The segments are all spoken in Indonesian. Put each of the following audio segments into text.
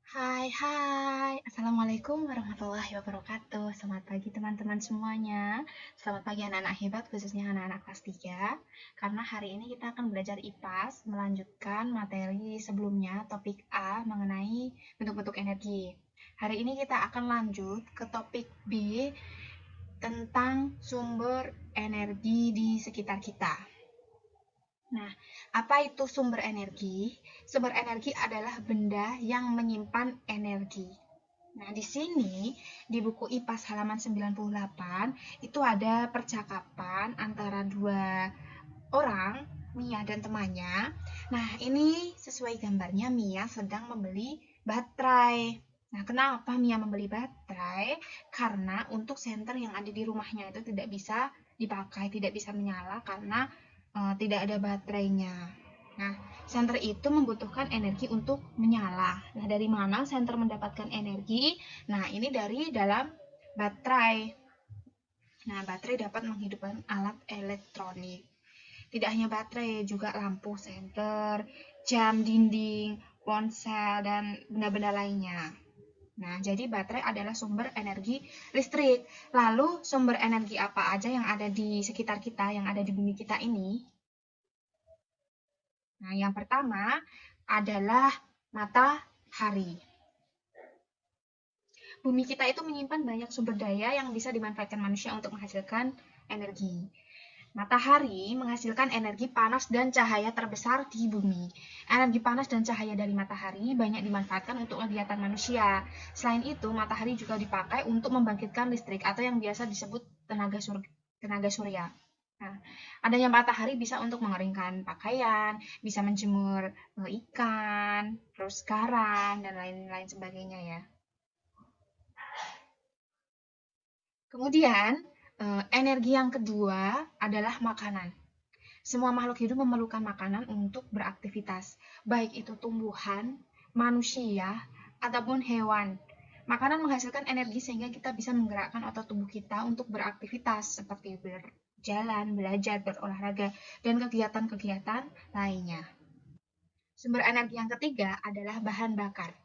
Hai, Assalamualaikum warahmatullahi wabarakatuh. Selamat pagi teman-teman semuanya. Selamat pagi anak-anak hebat, khususnya anak-anak kelas 3. Karena hari ini kita akan belajar IPAS, melanjutkan materi sebelumnya, topik A mengenai bentuk-bentuk energi. Hari ini kita akan lanjut ke topik B tentang sumber energi di sekitar kita. Nah, apa itu sumber energi? Sumber energi adalah benda yang menyimpan energi. Nah, di sini di buku IPAS halaman 98 itu ada percakapan antara dua orang, Mia dan temannya. Nah, ini sesuai gambarnya Mia sedang membeli baterai. Nah, kenapa Mia membeli baterai? Karena untuk senter yang ada di rumahnya itu tidak bisa dipakai, tidak bisa menyala karena tidak ada baterainya. Nah, senter itu membutuhkan energi untuk menyala. Nah, dari mana senter mendapatkan energi? Nah, ini dari dalam baterai. Nah, baterai dapat menghidupkan alat elektronik. Tidak hanya baterai, juga lampu senter, jam dinding, ponsel, dan benda-benda lainnya. Nah, jadi baterai adalah sumber energi listrik. Lalu, sumber energi apa aja yang ada di sekitar kita, yang ada di bumi kita ini? Nah, yang pertama adalah matahari. Bumi kita itu menyimpan banyak sumber daya yang bisa dimanfaatkan manusia untuk menghasilkan energi. Matahari menghasilkan energi panas dan cahaya terbesar di bumi. Energi panas dan cahaya dari matahari banyak dimanfaatkan untuk kegiatan manusia. Selain itu, matahari juga dipakai untuk membangkitkan listrik atau yang biasa disebut tenaga surya. Nah, adanya matahari bisa untuk mengeringkan pakaian, bisa menjemur ikan, terus garam, dan lain-lain sebagainya ya. Kemudian, energi yang kedua adalah makanan. Semua makhluk hidup memerlukan makanan untuk beraktivitas, baik itu tumbuhan, manusia, ataupun hewan. Makanan menghasilkan energi sehingga kita bisa menggerakkan otot tubuh kita untuk beraktivitas seperti berjalan, belajar, berolahraga, dan kegiatan-kegiatan lainnya. Sumber energi yang ketiga adalah bahan bakar.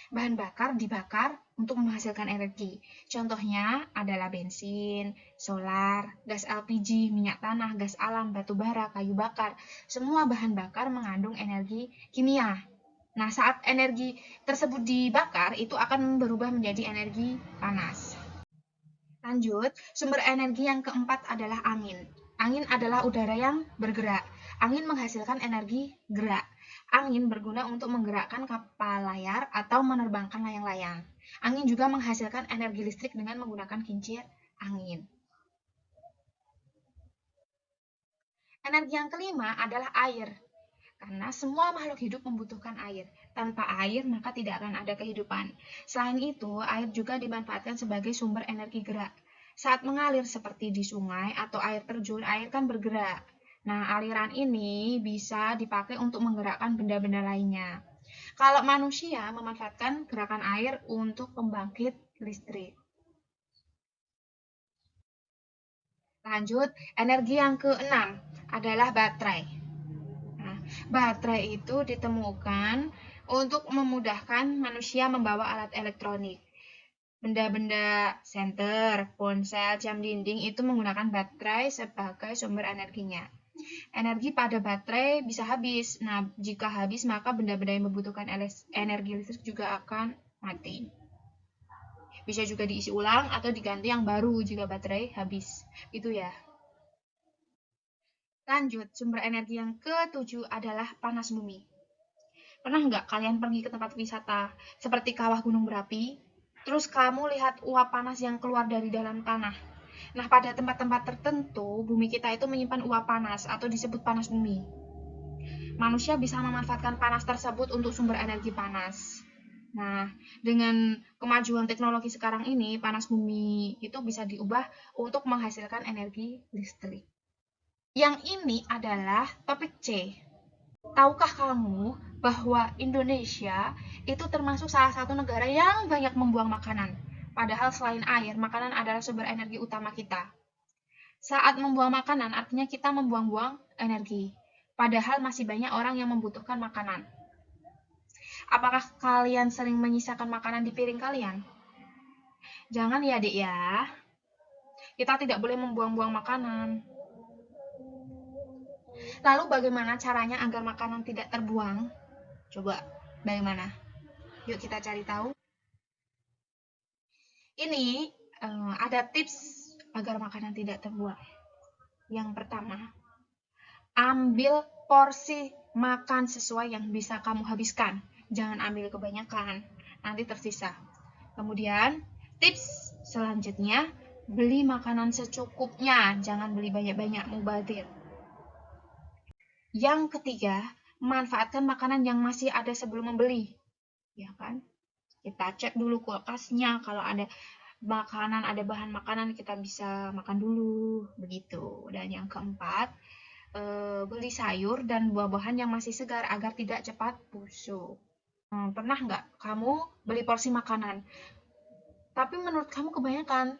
Bahan bakar dibakar untuk menghasilkan energi. Contohnya adalah bensin, solar, gas LPG, minyak tanah, gas alam, batu bara, kayu bakar. Semua bahan bakar mengandung energi kimia. Nah, saat energi tersebut dibakar, itu akan berubah menjadi energi panas. Lanjut, sumber energi yang keempat adalah angin. Angin adalah udara yang bergerak. Angin menghasilkan energi gerak. Angin berguna untuk menggerakkan kapal layar atau menerbangkan layang-layang. Angin juga menghasilkan energi listrik dengan menggunakan kincir angin. Energi yang kelima adalah air. Karena semua makhluk hidup membutuhkan air. Tanpa air, maka tidak akan ada kehidupan. Selain itu, air juga dimanfaatkan sebagai sumber energi gerak. Saat mengalir seperti di sungai atau air terjun, air kan bergerak. Nah, aliran ini bisa dipakai untuk menggerakkan benda-benda lainnya. Kalau manusia memanfaatkan gerakan air untuk pembangkit listrik. Lanjut, energi yang keenam adalah baterai. Nah, baterai itu ditemukan untuk memudahkan manusia membawa alat elektronik. Benda-benda senter, ponsel, jam dinding itu menggunakan baterai sebagai sumber energinya. Energi pada baterai bisa habis. Nah, jika habis maka benda-benda yang membutuhkan energi listrik juga akan mati. Bisa juga diisi ulang atau diganti yang baru jika baterai habis. Itu ya. Lanjut, sumber energi yang ketujuh adalah panas bumi. Pernah nggak kalian pergi ke tempat wisata seperti kawah gunung berapi, terus kamu lihat uap panas yang keluar dari dalam tanah? Nah, pada tempat-tempat tertentu, bumi kita itu menyimpan uap panas atau disebut panas bumi. Manusia bisa memanfaatkan panas tersebut untuk sumber energi panas. Nah, dengan kemajuan teknologi sekarang ini, panas bumi itu bisa diubah untuk menghasilkan energi listrik. Yang ini adalah topik C. Tahukah kamu bahwa Indonesia itu termasuk salah satu negara yang banyak membuang makanan? Padahal selain air, makanan adalah sumber energi utama kita. Saat membuang makanan, artinya kita membuang-buang energi. Padahal masih banyak orang yang membutuhkan makanan. Apakah kalian sering menyisakan makanan di piring kalian? Jangan ya, Dik ya. Kita tidak boleh membuang-buang makanan. Lalu bagaimana caranya agar makanan tidak terbuang? Coba, bagaimana? Yuk kita cari tahu. Ini ada tips agar makanan tidak terbuang. Yang pertama, ambil porsi makan sesuai yang bisa kamu habiskan. Jangan ambil kebanyakan, nanti tersisa. Kemudian, tips selanjutnya, beli makanan secukupnya. Jangan beli banyak-banyak, mubazir. Yang ketiga, manfaatkan makanan yang masih ada sebelum membeli. Ya kan? Kita cek dulu kulkasnya, kalau ada makanan, ada bahan makanan, kita bisa makan dulu, begitu. Dan yang keempat, beli sayur dan buah-buahan yang masih segar agar tidak cepat busuk. Pernah nggak kamu beli porsi makanan, tapi menurut kamu kebanyakan?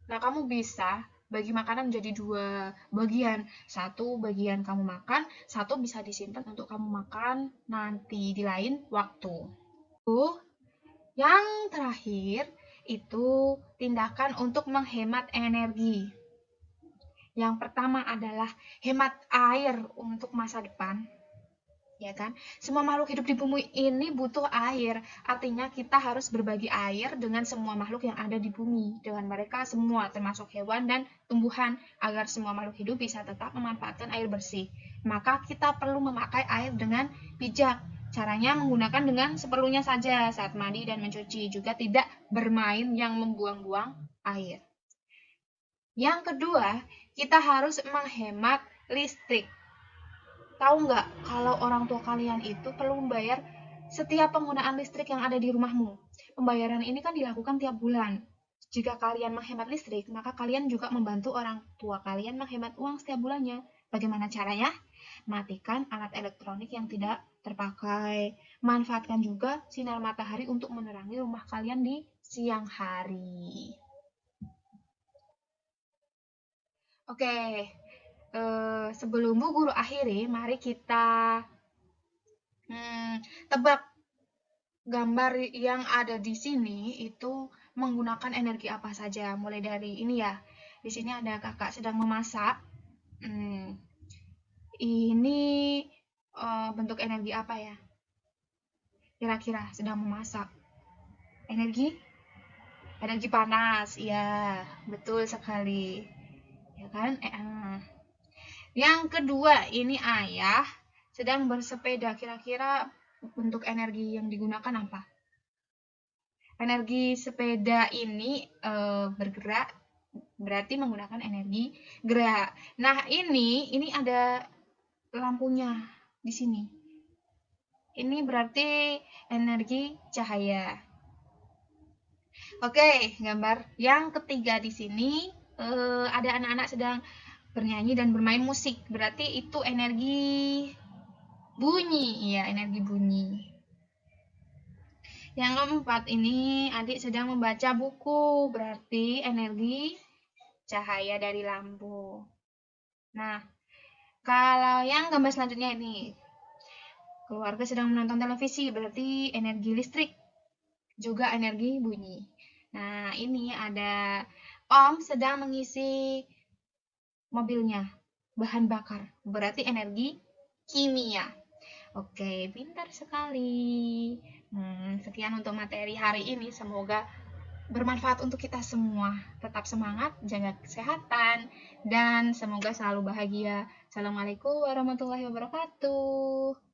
Nah, kamu bisa bagi makanan menjadi 2 bagian. Satu bagian kamu makan, satu bisa disimpan untuk kamu makan nanti di lain waktu. Yang terakhir, itu tindakan untuk menghemat energi. Yang pertama adalah hemat air untuk masa depan. Ya kan? Semua makhluk hidup di bumi ini butuh air. Artinya kita harus berbagi air dengan semua makhluk yang ada di bumi. Dengan mereka semua, termasuk hewan dan tumbuhan. Agar semua makhluk hidup bisa tetap memanfaatkan air bersih. Maka kita perlu memakai air dengan bijak. Caranya menggunakan dengan seperlunya saja saat mandi dan mencuci. Juga tidak bermain yang membuang-buang air. Yang kedua, kita harus menghemat listrik. Tahu nggak kalau orang tua kalian itu perlu membayar setiap penggunaan listrik yang ada di rumahmu? Pembayaran ini kan dilakukan tiap bulan. Jika kalian menghemat listrik, maka kalian juga membantu orang tua kalian menghemat uang setiap bulannya. Bagaimana caranya? Matikan alat elektronik yang tidak terpakai. Manfaatkan juga sinar matahari untuk menerangi rumah kalian di siang hari. Oke, sebelum Bu Guru akhiri, mari kita tebak gambar yang ada di sini itu menggunakan energi apa saja. Mulai dari ini ya, di sini ada kakak sedang memasak. Ini bentuk energi apa ya? Kira-kira sedang memasak. Energi panas, ya betul sekali. Ya kan? Yang kedua, ini ayah sedang bersepeda. Kira-kira bentuk energi yang digunakan apa? Energi sepeda ini bergerak, berarti menggunakan energi gerak. Nah, ini ada lampunya di sini. Ini berarti energi cahaya. Oke, gambar yang ketiga di sini ada anak-anak sedang bernyanyi dan bermain musik. Berarti itu energi bunyi. Iya, energi bunyi. Yang keempat ini adik sedang membaca buku. Berarti energi cahaya dari lampu. Nah, kalau yang gambar selanjutnya ini, keluarga sedang menonton televisi. Berarti energi listrik. Juga energi bunyi. Nah, ini ada Om sedang mengisi mobilnya, bahan bakar, berarti energi kimia. Oke, pintar sekali. Sekian untuk materi hari ini, semoga bermanfaat untuk kita semua. Tetap semangat, jaga kesehatan, dan semoga selalu bahagia. Assalamualaikum warahmatullahi wabarakatuh.